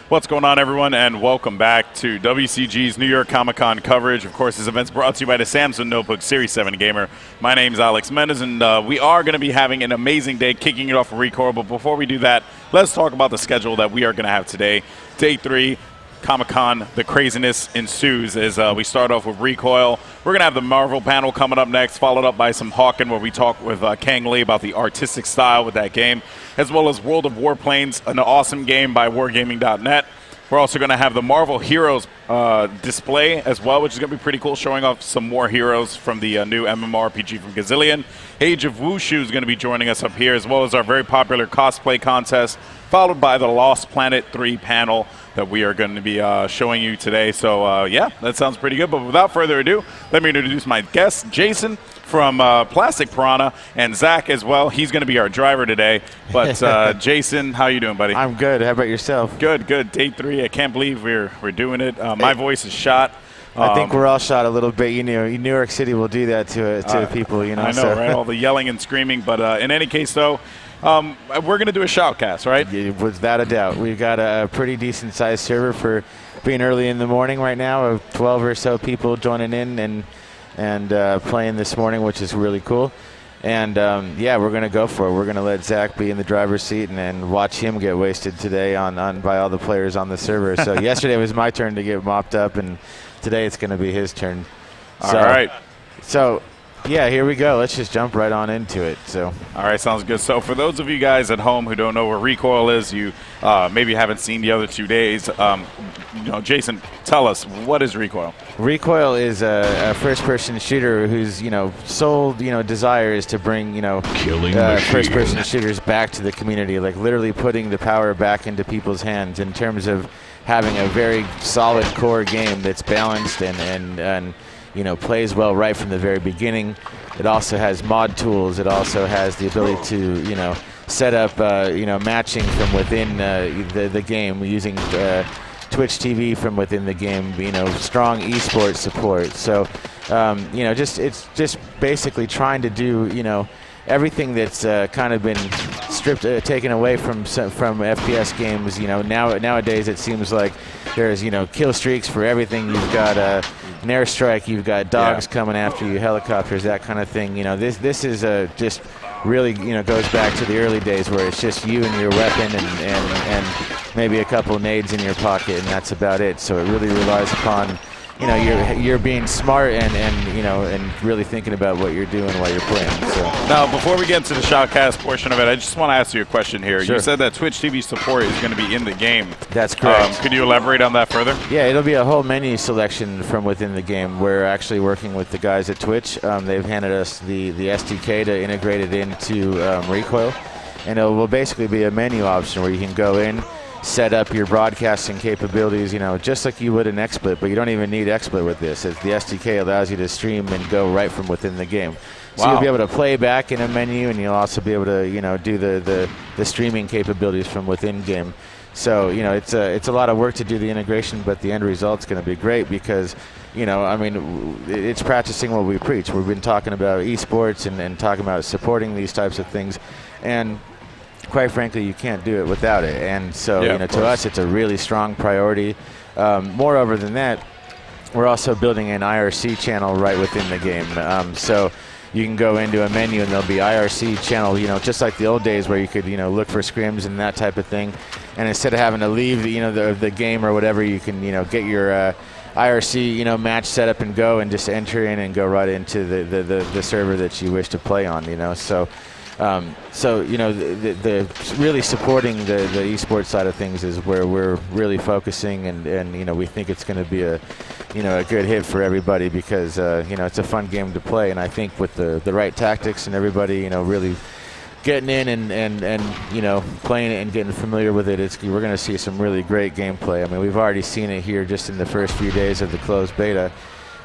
What's going on, everyone, and welcome back to WCG's New York Comic-Con coverage. Of course, this event's brought to you by the Samsung Notebook Series 7 Gamer. My name's Alex Mendez, and we are going to be having an amazing day kicking it off with Rekoil. But before we do that, let's talk about the schedule that we are going to have today. Day 3, Comic-Con, the craziness ensues as we start off with Rekoil. We're going to have the Marvel panel coming up next, followed up by some Hawken, where we talk with Kang Lee about the artistic style with that game, as well as World of Warplanes, an awesome game by wargaming.net. We're also going to have the Marvel Heroes display as well, which is going to be pretty cool, showing off some more heroes from the new MMORPG from Gazillion. Age of Wushu is going to be joining us up here, as well as our very popular cosplay contest, followed by the Lost Planet 3 panel that we are going to be showing you today. So, yeah, that sounds pretty good. But without further ado, let me introduce my guest, Jason from Plastic Piranha, and Zach as well. He's going to be our driver today. But, Jason, how you doing, buddy? I'm good. How about yourself? Good, good. Day 3. I can't believe we're doing it. My voice is shot. I think we're all shot a little bit. You know, New York City will do that to people, you know. I know, so. Right? All the yelling and screaming. But in any case, though, we're going to do a shoutcast, right? Yeah, without a doubt. We've got a pretty decent-sized server for being early in the morning right now, of 12 or so people joining in and playing this morning, which is really cool. And, yeah, we're going to go for it. We're going to let Zach be in the driver's seat and watch him get wasted today by all the players on the server. So yesterday was my turn to get mopped up, and today it's going to be his turn. All right. So, yeah, here we go. Let's just jump right on into it. So, all right, sounds good. So for those of you guys at home who don't know where Rekoil is, you maybe haven't seen the other 2 days, you know, Jason, tell us, what is Rekoil? Rekoil is a first-person shooter whose, sole, desire is to bring, first-person shooters back to the community, like literally putting the power back into people's hands in terms of having a very solid core game that's balanced and plays well right from the very beginning. It also has mod tools. It also has the ability to, set up, matching from within the game using Twitch TV from within the game. Strong esports support. So, it's just basically trying to do, everything that's kind of been taken away from FPS games. Nowadays it seems like there's kill streaks for everything. You've got an airstrike, you've got dogs coming after you, helicopters, that kind of thing. This is just really goes back to the early days where it's just you and your weapon and maybe a couple of nades in your pocket, and that's about it. So it really relies upon you're being smart and really thinking about what you're doing while you're playing. So now, before we get into the shoutcast portion of it, I just want to ask you a question here. Sure. You said that Twitch TV support is going to be in the game. That's correct. Could you elaborate on that further? Yeah, it'll be a whole menu selection from within the game. We're actually working with the guys at Twitch. They've handed us the SDK to integrate it into Rekoil, and it will basically be a menu option where you can go in, set up your broadcasting capabilities, just like you would in XSplit, but you don't even need XSplit with this. The SDK allows you to stream and go right from within the game. So wow. You'll be able to play back in a menu, and you'll also be able to, do the streaming capabilities from within game. So, it's a lot of work to do the integration, but the end result's going to be great because, it's practicing what we preach. We've been talking about esports and talking about supporting these types of things, and quite frankly, you can't do it without it. And so, to us, it's a really strong priority. Moreover than that, we're also building an IRC channel right within the game. So you can go into a menu and there'll be IRC channel, just like the old days where you could, look for scrims and that type of thing. And instead of having to leave, the game or whatever, you can, get your IRC, match set up and go and just enter in and go right into the server that you wish to play on, So really supporting the esports side of things is where we're really focusing, and we think it's going to be a good hit for everybody because it's a fun game to play, and I think with the right tactics and everybody really getting in and playing it and getting familiar with it, we're going to see some really great gameplay. I mean, we've already seen it here just in the first few days of the closed beta.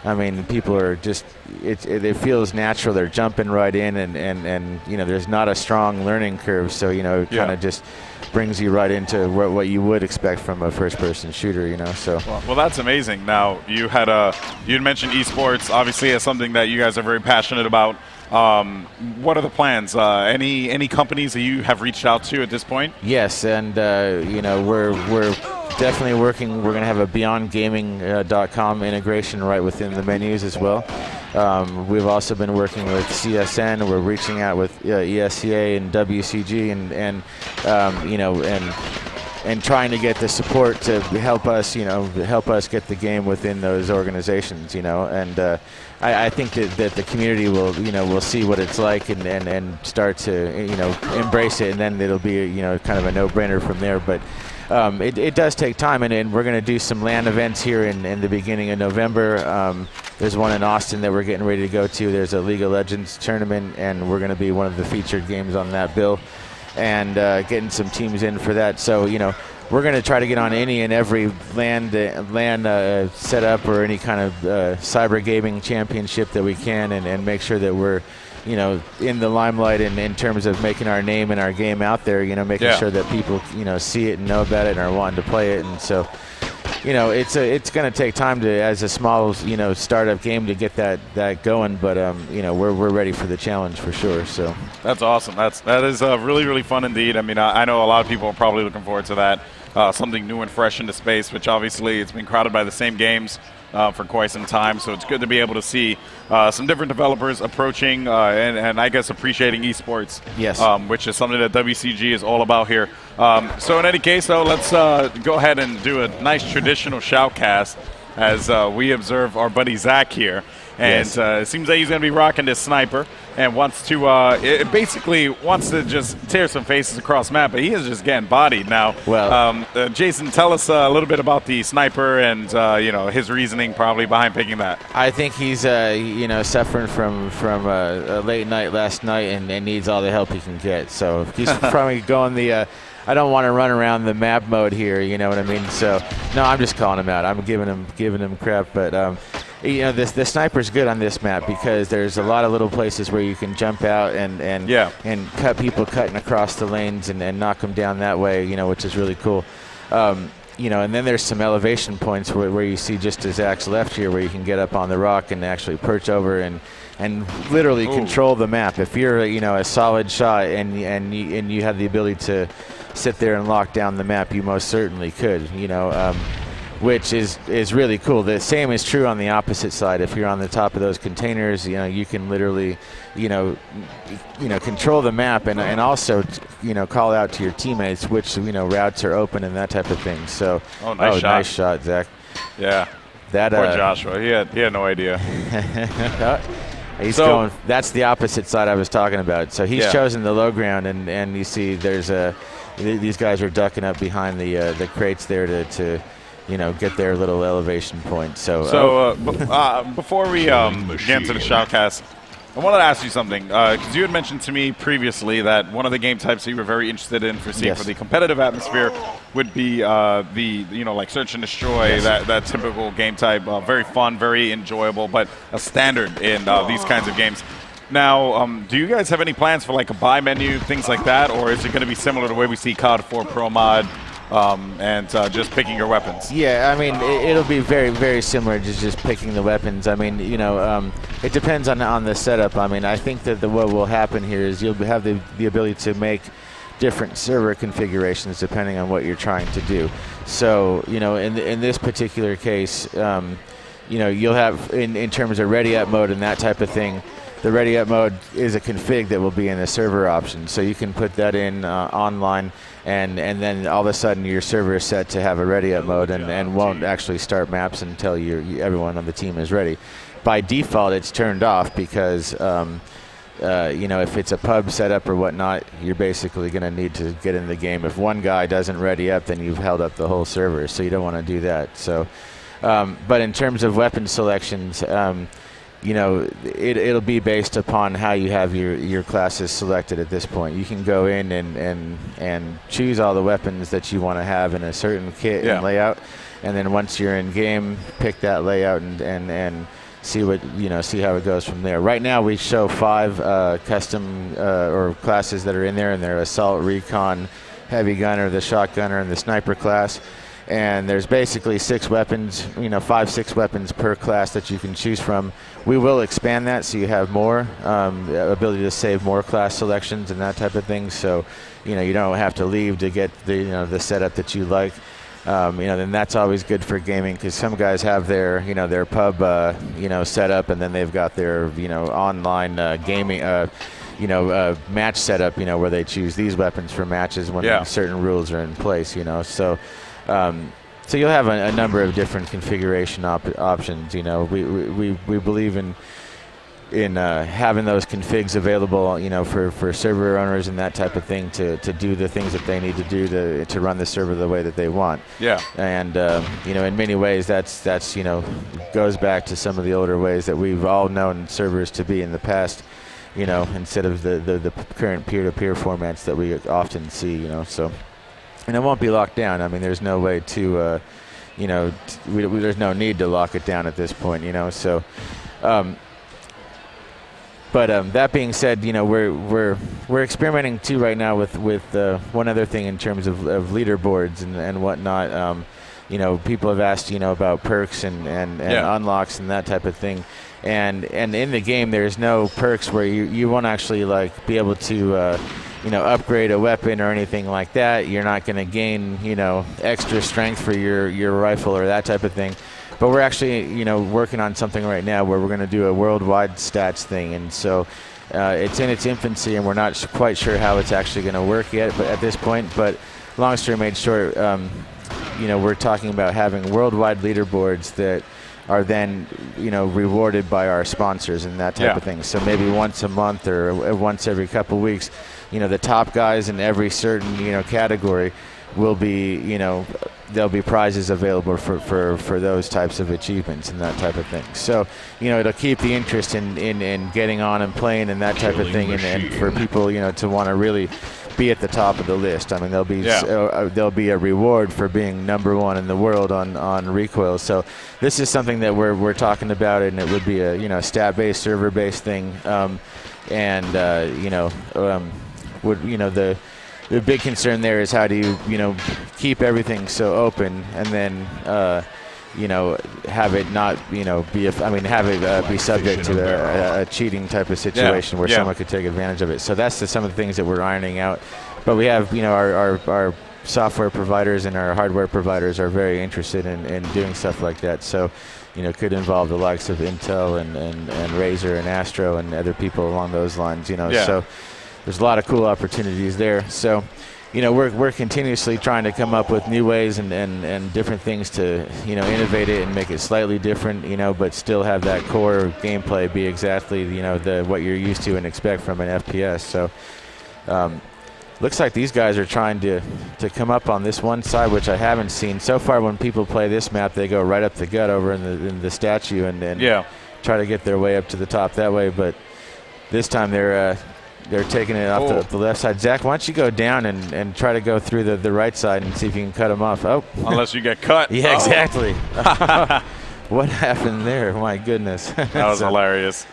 I mean, people are just, it feels natural. They're jumping right in, and there's not a strong learning curve. So, it kind of just brings you right into what you would expect from a first-person shooter, So. Well, that's amazing. Now, you had mentioned esports, obviously, as something that you guys are very passionate about. What are the plans? Any companies that you have reached out to at this point? Yes, and we're definitely working. We're going to have a BeyondGaming.com integration right within the menus as well. We've also been working with CSN. We're reaching out with ESCA and WCG and trying to get the support to help us get the game within those organizations, and I think that the community will see what it's like and start to embrace it, and then it'll be kind of a no-brainer from there. But it does take time, and we're going to do some LAN events here in the beginning of November. There's one in Austin that we're getting ready to go to. There's a League of Legends tournament, and we're going to be one of the featured games on that bill, and getting some teams in for that. So we're going to try to get on any and every LAN setup or any kind of cyber gaming championship that we can, and make sure that we're in the limelight in terms of making our name and our game out there, making sure that people see it and know about it and are wanting to play it. And so it's going to take time to, as a small startup game, to get that going, but we're ready for the challenge for sure. So that's awesome. That is really, really fun indeed. I mean, I know a lot of people are probably looking forward to that. Something new and fresh into space, which obviously it's been crowded by the same games for quite some time. So it's good to be able to see some different developers approaching and I guess appreciating esports. Yes. Which is something that WCG is all about here. So in any case, though, let's go ahead and do a nice traditional shoutcast as we observe our buddy Zach here. And yes. It seems like he's going to be rocking this sniper and wants to it basically wants to just tear some faces across map, but he is just getting bodied now. Well, Jason, tell us a little bit about the sniper and his reasoning probably behind picking that. I think he's suffering from a late night last night and needs all the help he can get. So he's probably going the I don't want to run around the map mode here, you know what I mean? So no, I'm just calling him out. I'm giving him crap, but the sniper's good on this map because there's a lot of little places where you can jump out and cut people cutting across the lanes and knock them down that way, which is really cool. And then there's some elevation points where you see just to Zach's left here where you can get up on the rock and actually perch over and literally control the map. If you're a solid shot and you have the ability to sit there and lock down the map, you most certainly could, which is really cool. The same is true on the opposite side. If you're on the top of those containers, you can literally, control the map and also, call out to your teammates which, routes are open and that type of thing. So, nice shot, Zach. Yeah. That poor Joshua. He had no idea. He's going. That's the opposite side I was talking about. So he's chosen the low ground, and you see there's these guys are ducking up behind the crates there to get their little elevation point. So before we get into the shoutcast, I wanted to ask you something because you had mentioned to me previously that one of the game types that you were very interested in for the competitive atmosphere would be like search and destroy, that typical game type, very fun, very enjoyable, but a standard in these kinds of games. Now, do you guys have any plans for like a buy menu, things like that, or is it going to be similar to the way we see COD 4 Pro Mod? And just picking your weapons. Yeah, I mean, it'll be very, very similar to just picking the weapons. I mean, it depends on the setup. I mean, I think that what will happen here is you'll have the ability to make different server configurations depending on what you're trying to do. So, in this particular case, you'll have, in terms of ready up mode and that type of thing, the ready up mode is a config that will be in the server option. So you can put that in online, and then all of a sudden your server is set to have a ready up mode and won't actually start maps until everyone on the team is ready. By default, it's turned off because if it's a pub setup or whatnot, you're basically going to need to get in the game. If one guy doesn't ready up, then you've held up the whole server, so you don't want to do that. So, but in terms of weapon selections, it'll be based upon how you have your classes selected at this point. You can go in and choose all the weapons that you want to have in a certain kit and layout, and then once you're in game, pick that layout and see see how it goes from there. Right now we show 5 custom or classes that are in there, and they're assault, recon, heavy gunner, the shotgunner, and the sniper class. And there's basically 6 weapons, 5, 6 weapons per class that you can choose from. We will expand that so you have more ability to save more class selections and that type of thing. So, you don't have to leave to get the setup that you like. Then that's always good for gaming, because some guys have their their pub set up, and then they've got their online gaming match setup, where they choose these weapons for matches when certain rules are in place. So you'll have a number of different configuration options. We believe in having those configs available, for server owners and that type of thing to do the things that they need to do to run the server the way that they want. Yeah. And in many ways that's goes back to some of the older ways that we've all known servers to be in the past. Instead of the current peer-to-peer formats that we often see. So, and it won't be locked down. I mean, there's no way to there's no need to lock it down at this point. So. But that being said, we're experimenting too right now with one other thing in terms of leaderboards and whatnot. People have asked about perks and unlocks and that type of thing, and in the game there's no perks where you won't actually be able to upgrade a weapon or anything like that. You're not going to gain extra strength for your rifle or that type of thing. But we're actually, working on something right now where we're going to do a worldwide stats thing, and so it's in its infancy, and we're not quite sure how it's actually going to work yet. But at this point, long story made short, we're talking about having worldwide leaderboards that are then, rewarded by our sponsors and that type of thing. So maybe once a month or once every couple of weeks, the top guys in every certain category will be, there'll be prizes available for those types of achievements and that type of thing. So, it'll keep the interest in getting on and playing and that type of thing, and for people, to want to really be at the top of the list. I mean, there'll be a reward for being #1 in the world on Rekoil. So this is something that we're talking about, and it would be a stat-based, server-based thing, the big concern there is how do you keep everything so open and then have it not have it be subject to a cheating type of situation where someone could take advantage of it. So that's some of the things that we're ironing out. But we have our software providers and our hardware providers are very interested in doing stuff like that. So could involve the likes of Intel and Razer and Astro and other people along those lines. So there's a lot of cool opportunities there. So, we're continuously trying to come up with new ways and different things to, innovate it and make it slightly different, but still have that core gameplay be exactly, what you're used to and expect from an FPS. So, looks like these guys are trying to come up on this one side, which I haven't seen so far. When people play this map, they go right up the gut over in the statue and try to get their way up to the top that way. But this time they're taking it off the left side. Zach, why don't you go down and try to go through the right side and see if you can cut them off. Oh. Unless you get cut. Yeah, exactly. What happened there? My goodness. That was hilarious.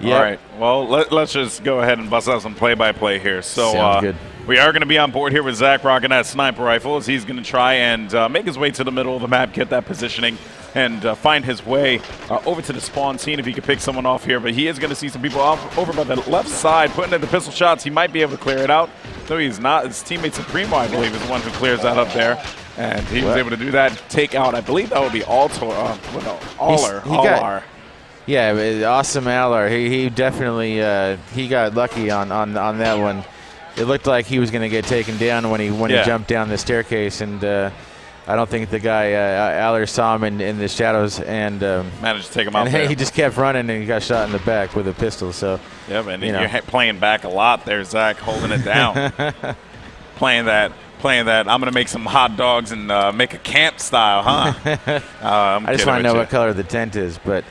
Yep. All right. Well, let's just go ahead and bust out some play-by-play here. So sounds good. We are going to be on board here with Zach rocking that sniper rifle as he's going to try and make his way to the middle of the map, get that positioning, and find his way over to the spawn scene if he can pick someone off here. But he is going to see some people over by the left side putting in the pistol shots. He might be able to clear it out. No, he's not. His teammate Supremo, I believe, is the one who clears that up there. And he was able to do that, take out, I believe that would be Aller. Yeah, awesome Aller. He definitely he got lucky on that one. It looked like he was going to get taken down when he jumped down the staircase, and I don't think the guy Aller saw him in the shadows and managed to take him out. And he just kept running, and he got shot in the back with a pistol. So and you're playing back a lot there, Zach, holding it down, playing that. I'm going to make some hot dogs and make a camp style, huh? I just want to know what color the tent is. But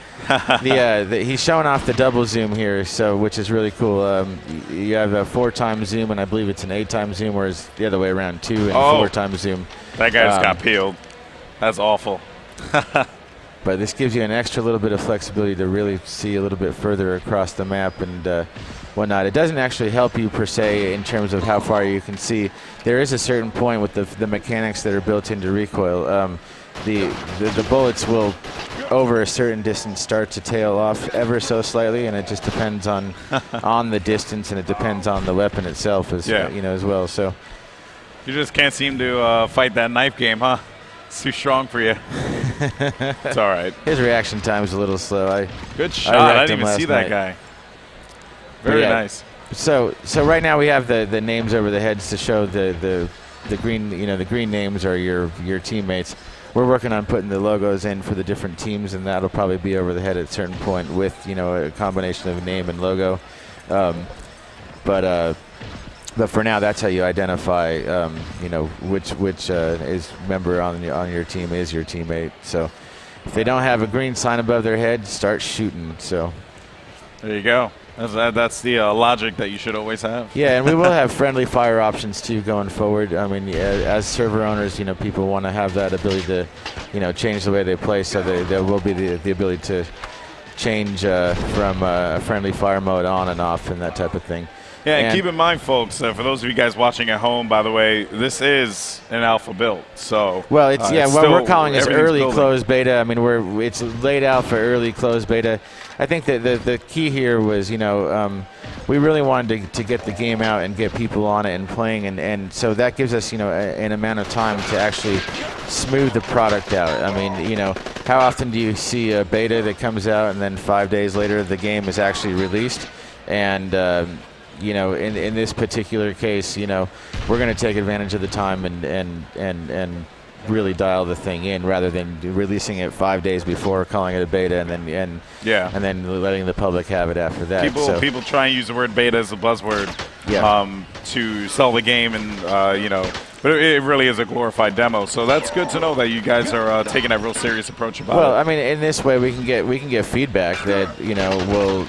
he's showing off the double zoom here, which is really cool. You have a 4-time zoom, and I believe it's an 8-time zoom, whereas the other way around, 2 and 4-time zoom. That guy just got peeled. That's awful. But this gives you an extra little bit of flexibility to really see a little bit further across the map and whatnot. It doesn't actually help you per se in terms of how far you can see. There is a certain point with the mechanics that are built into Rekoil. The bullets will, over a certain distance, start to tail off ever so slightly, and it just depends on on the distance, and it depends on the weapon itself as as well. So you just can't seem to fight that knife game, huh? It's too strong for you. It's all right. His reaction time is a little slow. Good shot. I didn't even see that guy. Very nice. So right now we have the names over the heads to show the green. The green names are your teammates. We're working on putting the logos in for the different teams, and that'll probably be over the head at a certain point with a combination of name and logo. But for now, that's how you identify which is member on your team is your teammate. So if they don't have a green sign above their head, start shooting. So there you go. That's the logic that you should always have. Yeah, and we will have friendly fire options too going forward. I mean, as server owners, people want to have that ability to, change the way they play. So there will be the ability to change from friendly fire mode on and off and that type of thing. Yeah, and keep in mind, folks, for those of you guys watching at home, by the way, this is an alpha build. So well, it's what we're calling is early closed beta. I mean, it's laid out for early closed beta. I think that the key here was, we really wanted to get the game out and get people on it and playing, and so that gives us, an amount of time to actually smooth the product out. I mean, how often do you see a beta that comes out and then 5 days later the game is actually released? And in this particular case, we're going to take advantage of the time and really dial the thing in rather than releasing it 5 days before, calling it a beta, and then letting the public have it after that. People try and use the word beta as a buzzword to sell the game, and but it really is a glorified demo. So that's good to know that you guys are taking a real serious approach about it. Well, I mean, in this way we can get feedback that will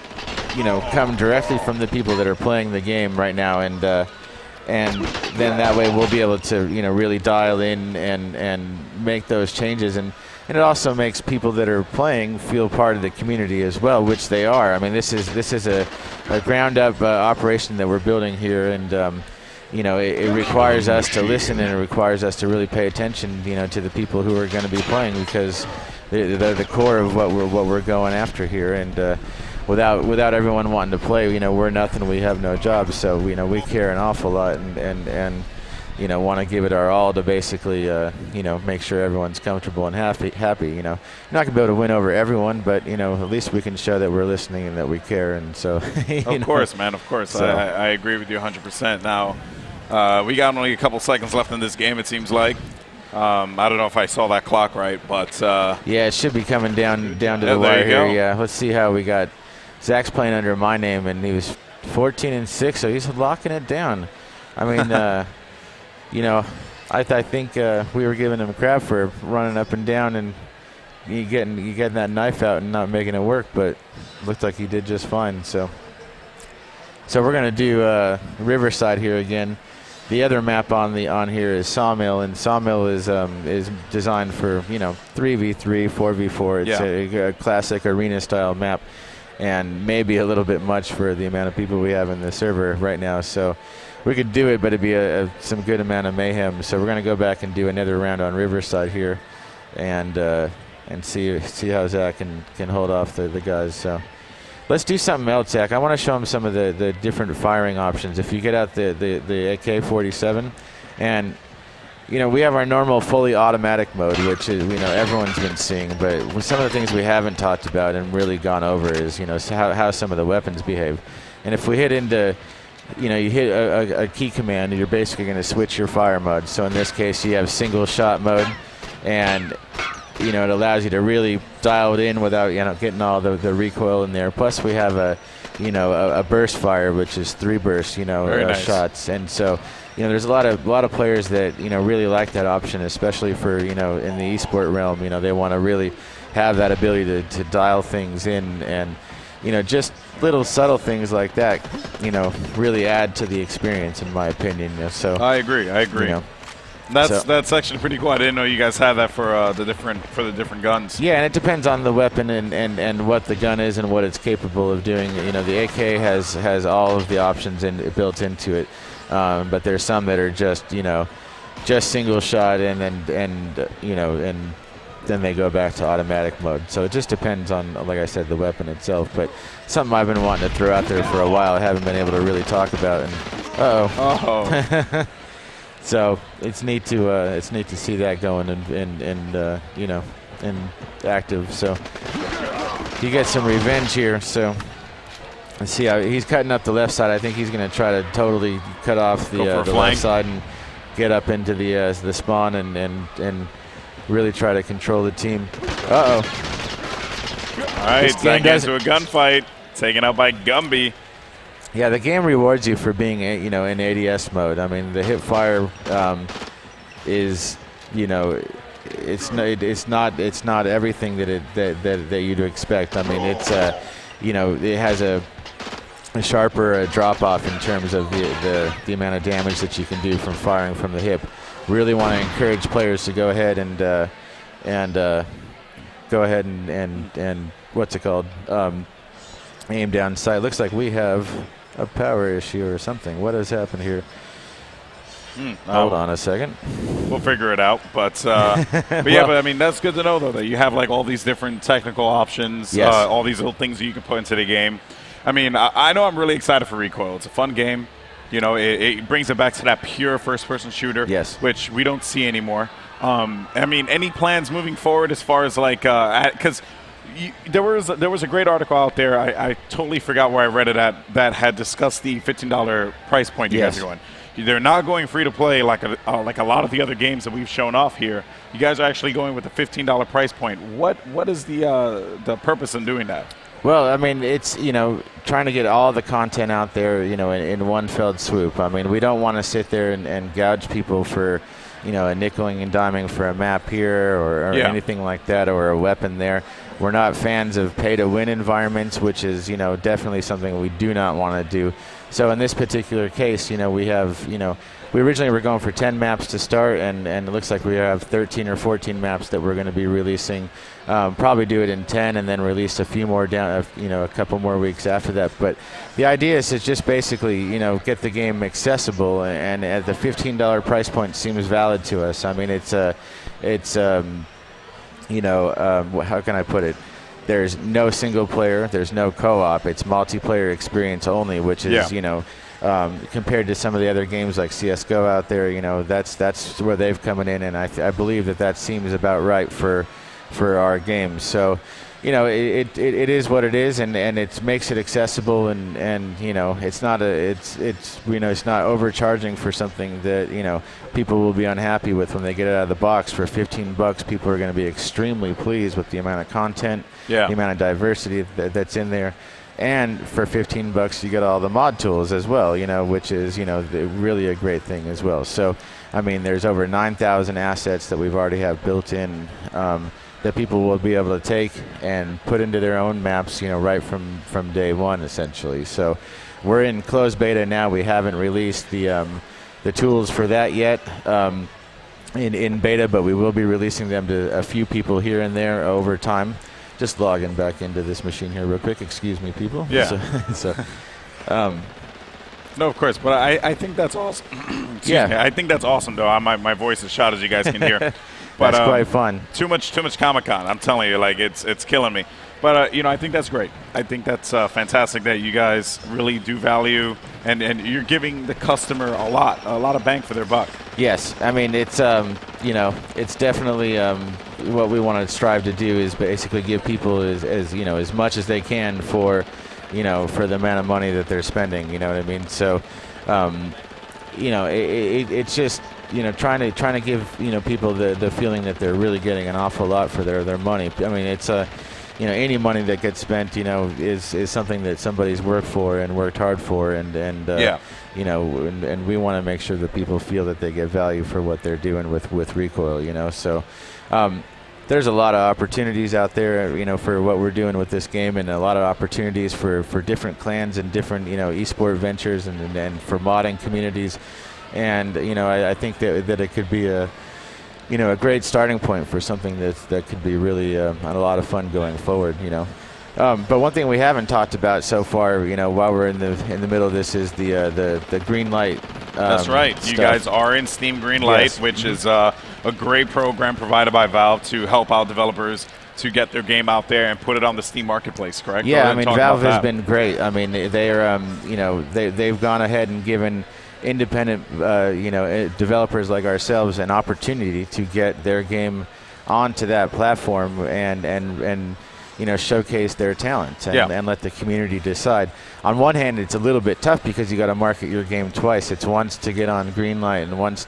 come directly from the people that are playing the game right now, and then that way we'll be able to really dial in and make those changes, and it also makes people that are playing feel part of the community as well, which they are. I mean, this is a ground up operation that we're building here, and it requires us to listen, and it requires us to really pay attention to the people who are going to be playing, because they're the core of what we're going after here, and without everyone wanting to play, we're nothing. We have no jobs, so we care an awful lot, and want to give it our all to basically make sure everyone's comfortable and happy. You're not gonna be able to win over everyone, but at least we can show that we're listening and that we care. And so of course, man, of course, so. I agree with you 100%. Now we got only a couple seconds left in this game, it seems like. I don't know if I saw that clock right, but yeah, it should be coming down to the wire here. Yeah, let's see how we got. Zach's playing under my name, and he was 14-6, so he's locking it down. I mean, I think we were giving him crap for running up and down and you getting that knife out and not making it work, but it looked like he did just fine. So we're gonna do Riverside here again. The other map on here is Sawmill, and Sawmill is designed for 3v3, 4v4. It's a classic arena style map, and maybe a little bit much for the amount of people we have in the server right now. So we could do it, but it'd be some good amount of mayhem. So we're going to go back and do another round on Riverside here, and see how Zach can hold off the guys. So let's do something else, Zach. I want to show them some of the different firing options. If you get out the AK-47, and we have our normal fully automatic mode, which is everyone's been seeing, but some of the things we haven't talked about and really gone over is how some of the weapons behave. And if we hit into you hit a key command, you're basically going to switch your fire mode. So in this case, you have single shot mode, and it allows you to really dial it in without getting all the recoil in there. Plus we have a burst fire, which is 3 bursts nice. Shots, and so there's a lot of players that really like that option, especially for in the esport realm. They want to really have that ability to dial things in, and just little subtle things like that really add to the experience, in my opinion. So I agree. That's actually pretty cool. I didn't know you guys had that for the different guns. Yeah, and it depends on the weapon and what the gun is and what it's capable of doing. You know, the AK has all of the options built into it, but there's some that are just single shot and then they go back to automatic mode. So it just depends on, like I said, the weapon itself. But something I've been wanting to throw out there for a while, I haven't been able to really talk about. And so it's neat to see that going and active. So you get some revenge here. So let's see how he's cutting up the left side. I think he's going to try to totally cut off the left side and get up into the spawn and really try to control the team. All right, that gets into a gunfight, taken out by Gumby. Yeah, the game rewards you for being, in ADS mode. I mean, the hip fire is, it's not everything that you'd expect. I mean, it's it has a sharper drop off in terms of the amount of damage that you can do from firing from the hip. Really want to encourage players to go ahead and what's it called? Aim down sight. Looks like we have a power issue or something. What has happened here? Hold on a second. We'll figure it out. But I mean, that's good to know though that you have like all these different technical options, yes. All these little things that you can put into the game. I mean, I know I'm really excited for Rekoil. It's a fun game. You know, it brings it back to that pure first-person shooter, yes, which we don't see anymore. I mean, any plans moving forward as far as like, because there was a great article out there. I totally forgot where I read it at that had discussed the $15 price point you guys are going. They're not going free to play like a lot of the other games that we've shown off here. You guys are actually going with a $15 price point. What is the purpose in doing that? Well, I mean, it's, trying to get all the content out there, in one fell swoop. I mean, we don't want to sit there and gouge people for, a nickeling and diming for a map here or anything like that, or a weapon there. We're not fans of pay-to-win environments, which is, definitely something we do not want to do. So in this particular case, we have, we originally were going for 10 maps to start, and it looks like we have 13 or 14 maps that we're going to be releasing. Probably do it in 10 and then release a few more down, a couple more weeks after that. But the idea is to just basically, get the game accessible, and at the $15 price point seems valid to us. I mean, how can I put it? There's no single player, there's no co-op. It's multiplayer experience only, which is, compared to some of the other games like CS:GO out there, that's where they've come in, and I believe that seems about right for our games. So, it is what it is, and it makes it accessible, and it's not it's not overcharging for something that people will be unhappy with when they get it out of the box. For $15, people are going to be extremely pleased with the amount of content, the amount of diversity that's in there. And for $15, you get all the mod tools as well, which is, really a great thing as well. So, I mean, there's over 9,000 assets that we've already have built in that people will be able to take and put into their own maps, right from day one, essentially. So, we're in closed beta now. We haven't released the tools for that yet in beta, but we will be releasing them to a few people here and there over time. Just logging back into this machine here real quick. Excuse me, people. Yeah. No, of course, but I think that's awesome. I think that's awesome, though. My voice is shot, as you guys can hear. But, that's quite fun. Too much Comic-Con. I'm telling you, like it's killing me. But I think that's great. I think that's fantastic that you guys really do value and you're giving the customer a lot of bang for their buck. Yes, I mean it's it's definitely what we want to strive to do is basically give people as much as they can for for the amount of money that they're spending. You know what I mean? So it's just trying to give people the feeling that they're really getting an awful lot for their money. I mean it's any money that gets spent, is something that somebody's worked for and worked hard for, and we want to make sure that people feel that they get value for what they're doing with Rekoil, So there's a lot of opportunities out there, for what we're doing with this game, and a lot of opportunities for different clans and different, esport ventures and for modding communities. And I think that it could be a great starting point for something that could be really a lot of fun going forward. But one thing we haven't talked about so far, while we're in the middle of this, is the green light. That's right. You guys are in Steam Greenlight, yes. Which is a great program provided by Valve to help out developers to get their game out there and put it on the Steam marketplace. Correct? Yeah, I mean, Valve has been great. I mean, they are, they've gone ahead and given independent, developers like ourselves an opportunity to get their game onto that platform and showcase their talent and let the community decide. On one hand, it's a little bit tough because you got to market your game twice. It's once to get on Greenlight, and once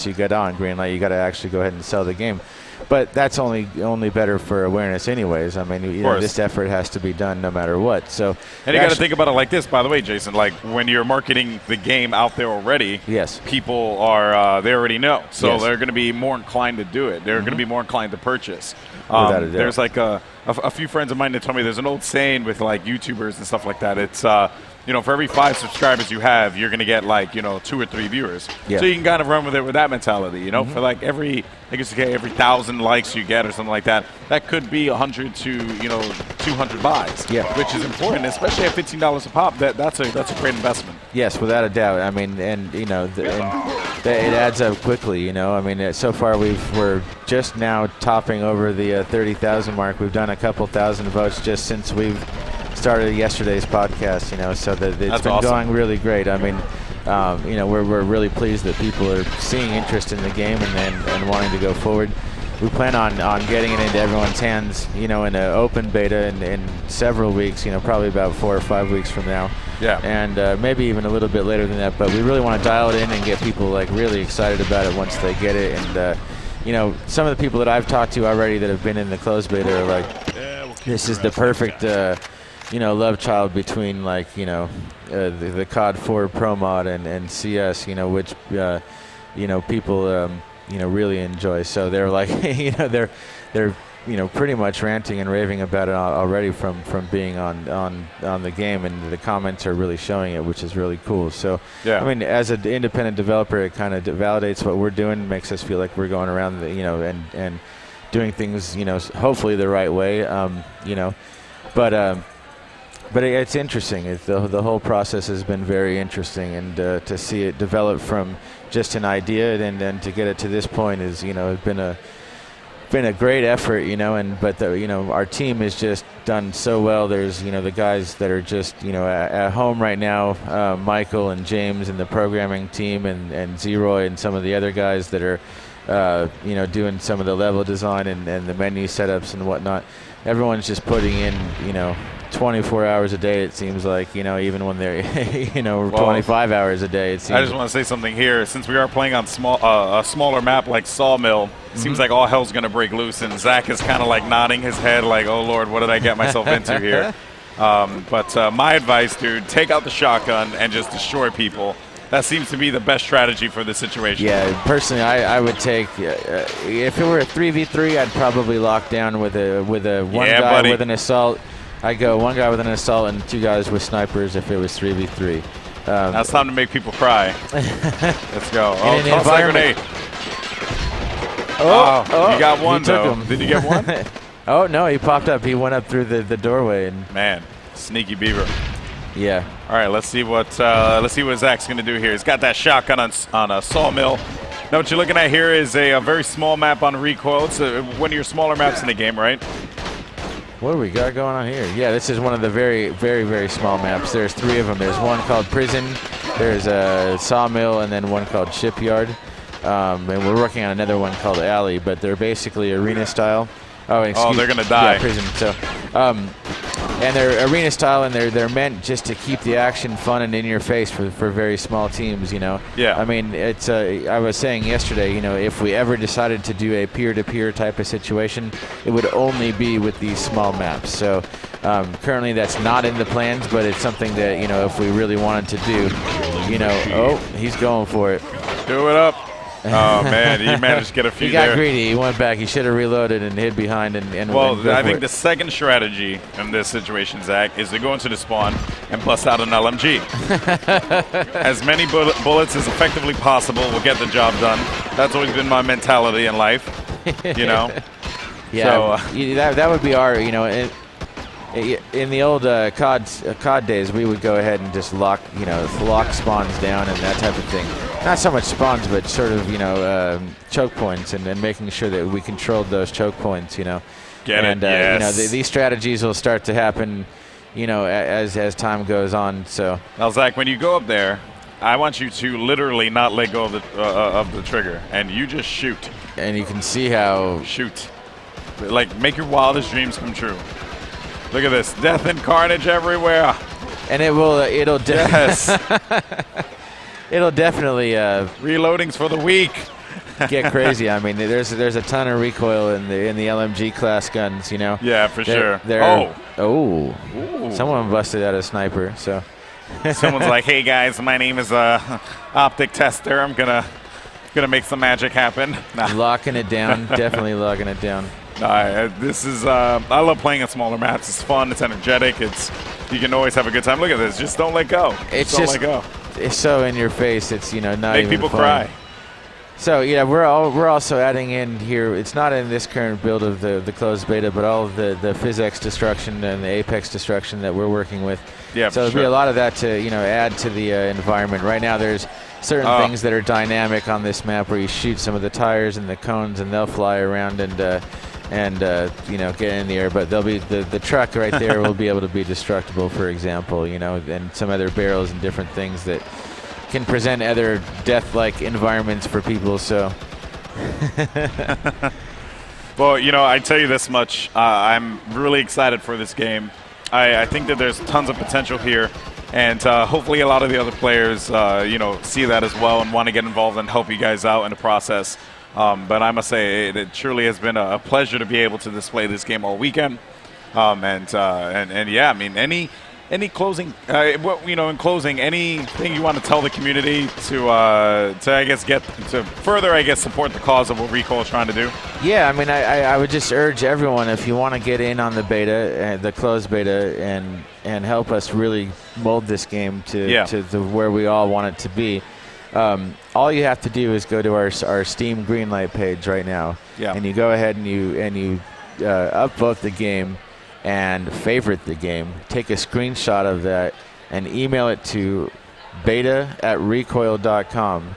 you get on Greenlight, you got to actually go ahead and sell the game. But that's only better for awareness, anyways. I mean, this effort has to be done no matter what. So, and you got to think about it like this, by the way, Jason. Like when you're marketing the game out there already, yes, people are they already know, so yes. they're going to be more inclined to do it. They're going to be more inclined to purchase. There's like a few friends of mine that told me there's an old saying with like YouTubers and stuff like that. It's for every 5 subscribers you have, you're going to get like 2 or 3 viewers. Yeah. So you can kind of run with it with that mentality. For like every 1,000 likes you get or something like that, that could be 100 to 200 buys. Yeah. Which is important, especially at $15 a pop. That's a great investment. Yes, without a doubt. I mean, it adds up quickly. I mean, so far we're just now topping over the 30,000 mark. We've done a couple thousand votes just since we've started yesterday's podcast. So that it's been awesome. Going really great. I mean, we're really pleased that people are seeing interest in the game and wanting to go forward. We plan on getting it into everyone's hands, in an open beta in several weeks, probably about 4 or 5 weeks from now. Yeah. And maybe even a little bit later than that. But we really want to dial it in and get people like really excited about it once they get it. And some of the people that I've talked to already that have been in the closed beta are like, this is the perfect love child between like the COD 4 Pro mod and CS, which people really enjoy. So they're like they're pretty much ranting and raving about it already from being on the game, and the comments are really showing it, which is really cool. So yeah. I mean, as an independent developer, it kind of validates what we're doing, makes us feel like we're going around and doing things hopefully the right way, but it's interesting. The whole process has been very interesting, and to see it develop from just an idea and then to get it to this point is, it's been a great effort, but our team has just done so well. There's, the guys that are just, at home right now, Michael and James and the programming team and Zeroy and some of the other guys that are, doing some of the level design and the menu setups and whatnot. Everyone's just putting in, 24 hours a day, it seems like, even when they're, 25 hours a day, it seems. I just want to say something here. Since we are playing on a smaller map like Sawmill, it seems like all hell's going to break loose, and Zach is kind of like nodding his head like, oh, Lord, what did I get myself into here? But my advice, dude, take out the shotgun and just destroy people. That seems to be the best strategy for this situation. Yeah, personally, I would take if it were a 3v3, I'd probably lock down with one guy with an assault. I'd go one guy with an assault and 2 guys with snipers if it was 3v3. Now it's time to make people cry. Let's go. Oh, toss that grenade. Oh, you got one though. Did you get one? Oh no, he popped up. He went up through the doorway and. Man, sneaky beaver. Yeah. All right, let's see what Zach's gonna do here. He's got that shotgun on a Sawmill. Now what you're looking at here is a very small map on Rekoil. It's one of your smaller maps in the game, right? What do we got going on here? Yeah, this is one of the very, very, very small maps. There's 3 of them. There's one called Prison, there's a Sawmill, and then one called Shipyard. And we're working on another one called Alley, but they're basically arena style. Oh, they're going to die. Yeah, Prison. So, and they're arena style, and they're meant just to keep the action fun and in your face for very small teams, Yeah. I mean, it's I was saying yesterday, if we ever decided to do a peer-to-peer type of situation, it would only be with these small maps. So currently that's not in the plans, but it's something that, if we really wanted to do, oh, he's going for it. Do it up. Oh, man, he managed to get a few He got there. greedy. He went back. He should have reloaded and hid behind and Well, I think the second strategy in this situation, Zach, is to go into the spawn and bust out an LMG. As many bullets as effectively possible will get the job done. That's always been my mentality in life, you know? Yeah, so, that would be our, you know, in the old COD days, we would go ahead and just lock spawns down and that type of thing. Not so much spawns, but sort of, you know, choke points and making sure that we controlled those choke points, you know. Yes. You know, these strategies will start to happen, you know, as time goes on. So now, Zach, when you go up there, I want you to literally not let go of the trigger, and you just shoot. And you can see how shoot, like make your wildest dreams come true. Look at this, death and carnage everywhere. And it'll yes. It'll definitely reloadings for the week. Get crazy. I mean, there's a ton of recoil in the LMG class guns, you know. Yeah, for sure. Ooh. Someone busted out a sniper. So someone's like, "Hey guys, my name is Optic Tester. I'm gonna make some magic happen." Nah. Locking it down, definitely locking it down. This is I love playing at smaller maps. It's fun. It's energetic. You can always have a good time. Look at this. Just don't let go. Don't let go. It's so in your face. It's, you know, not make even people fun. cry. So yeah, we're also adding in here. It's not in this current build of the closed beta, but all of the physics destruction and the apex destruction that we're working with. Yeah, so there'll be a lot of that to, you know, add to the environment. Right now, there's certain things that are dynamic on this map where you shoot some of the tires and the cones, and they'll fly around and you know, get in the air. But they'll be the truck right there will be able to be destructible, for example, you know, and some other barrels and different things that can present other death-like environments for people. So well, you know, I tell you this much, I'm really excited for this game. I think that there's tons of potential here, and hopefully a lot of the other players you know, see that as well and want to get involved and help you guys out in the process. But I must say, it truly has been a pleasure to be able to display this game all weekend. And yeah, I mean, any closing, you know, in closing, anything you want to tell the community to I guess further, I guess, support the cause of what Rekoil is trying to do? Yeah, I mean, I would just urge everyone, if you want to get in on the beta, the closed beta, and help us really mold this game to where we all want it to be. All you have to do is go to our Steam Greenlight page right now, and you go ahead and you upvote the game and favorite the game. Take a screenshot of that and email it to beta@rekoil.com.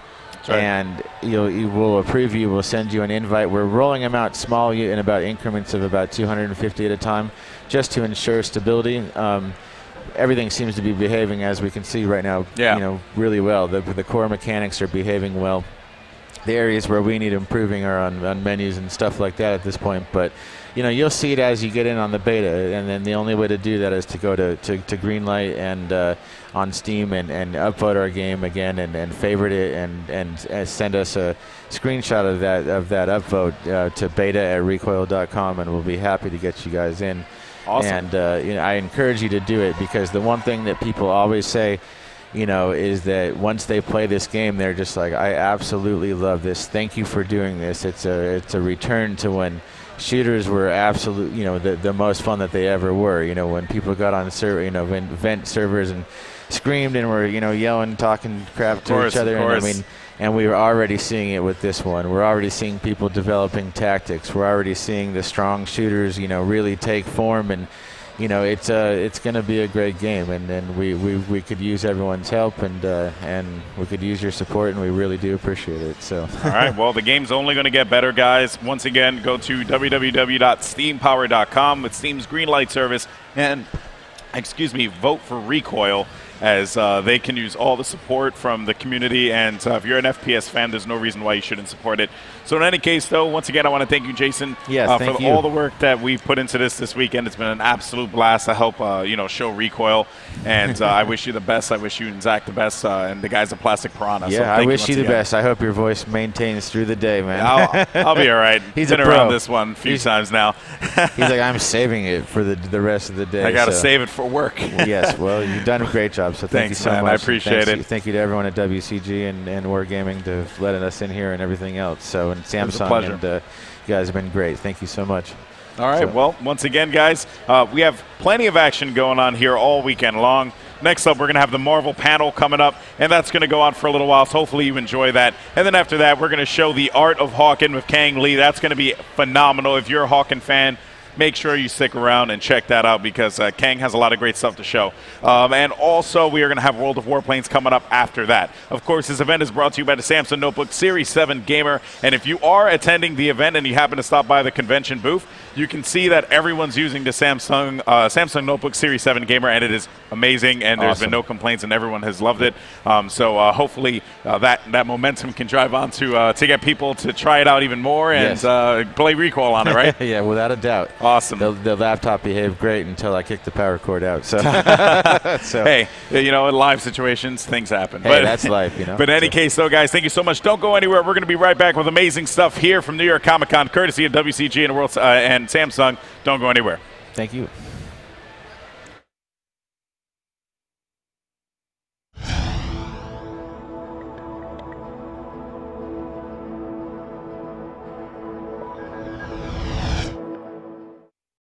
Right. And we'll approve you. We'll send you an invite. We're rolling them out small in about increments of about 250 at a time, just to ensure stability. Everything seems to be behaving, as we can see right now, you know, really well. The core mechanics are behaving well. The areas where we need improving are on menus and stuff like that at this point. But, you know, you'll see it as you get in on the beta, and then the only way to do that is to go to Greenlight and on Steam and upvote our game again and favorite it and send us a screenshot of that upvote to beta@rekoil.com, and we'll be happy to get you guys in. Awesome. And you know, I encourage you to do it, because the one thing that people always say, you know, is that once they play this game, they're just like, I absolutely love this. Thank you for doing this. It's a return to when shooters were absolute, you know, the most fun that they ever were. You know, when people got on server, you know, vent servers and screamed and were, you know, yelling, talking crap to each other. And I mean, and we were already seeing it with this one. We're already seeing people developing tactics. We're already seeing the strong shooters, you know, really take form. And you know, it's going to be a great game, and we could use everyone's help, and we could use your support, and we really do appreciate it. So all right, well, the game's only going to get better, guys. Once again, go to www.steampower.com with Steam's Greenlight service, and vote for Rekoil, as they can use all the support from the community. And if you're an FPS fan, there's no reason why you shouldn't support it. So in any case, though, once again, I want to thank you, Jason, for all the work that we put into this weekend. It's been an absolute blast to help you know, show Rekoil. And I wish you the best. I wish you and Zach the best, and the guys at Plastic Piranha. Yeah, so I wish you the best. I hope your voice maintains through the day, man. I'll be all right. He's been a pro. around this one a few times now. He's like, I'm saving it for the rest of the day. I got to save it for work. Yes, well, you've done a great job. job. So thank you so man. much. I appreciate it. Thank you to everyone at WCG and Wargaming to letting us in here and everything else. So and Samsung, and you guys have been great. Thank you so much. All right. Well, once again, guys, we have plenty of action going on here all weekend long. Next up, we're going to have the Marvel panel coming up, and that's going to go on for a little while, so hopefully you enjoy that. And then after that, we're going to show the art of Hawken with Kang Lee. That's going to be phenomenal. If you're a Hawken fan, make sure you stick around and check that out because Kang has a lot of great stuff to show. And also, we are going to have World of Warplanes coming up after that. Of course, this event is brought to you by the Samsung Notebook Series 7 Gamer. And if you are attending the event and you happen to stop by the convention booth, you can see that everyone's using the Samsung Notebook Series 7 Gamer, and it is amazing, and there's been no complaints, and everyone has loved it. So hopefully that momentum can drive on to get people to try it out even more and play Rekoil on it, right? Yeah, without a doubt. Awesome. The laptop behaved great until I kicked the power cord out. So, hey, you know, in live situations, things happen. Hey, but that's life, you know. But in any case, though, guys, thank you so much. Don't go anywhere. We're going to be right back with amazing stuff here from New York Comic Con, courtesy of WCG and Samsung. Don't go anywhere. Thank you.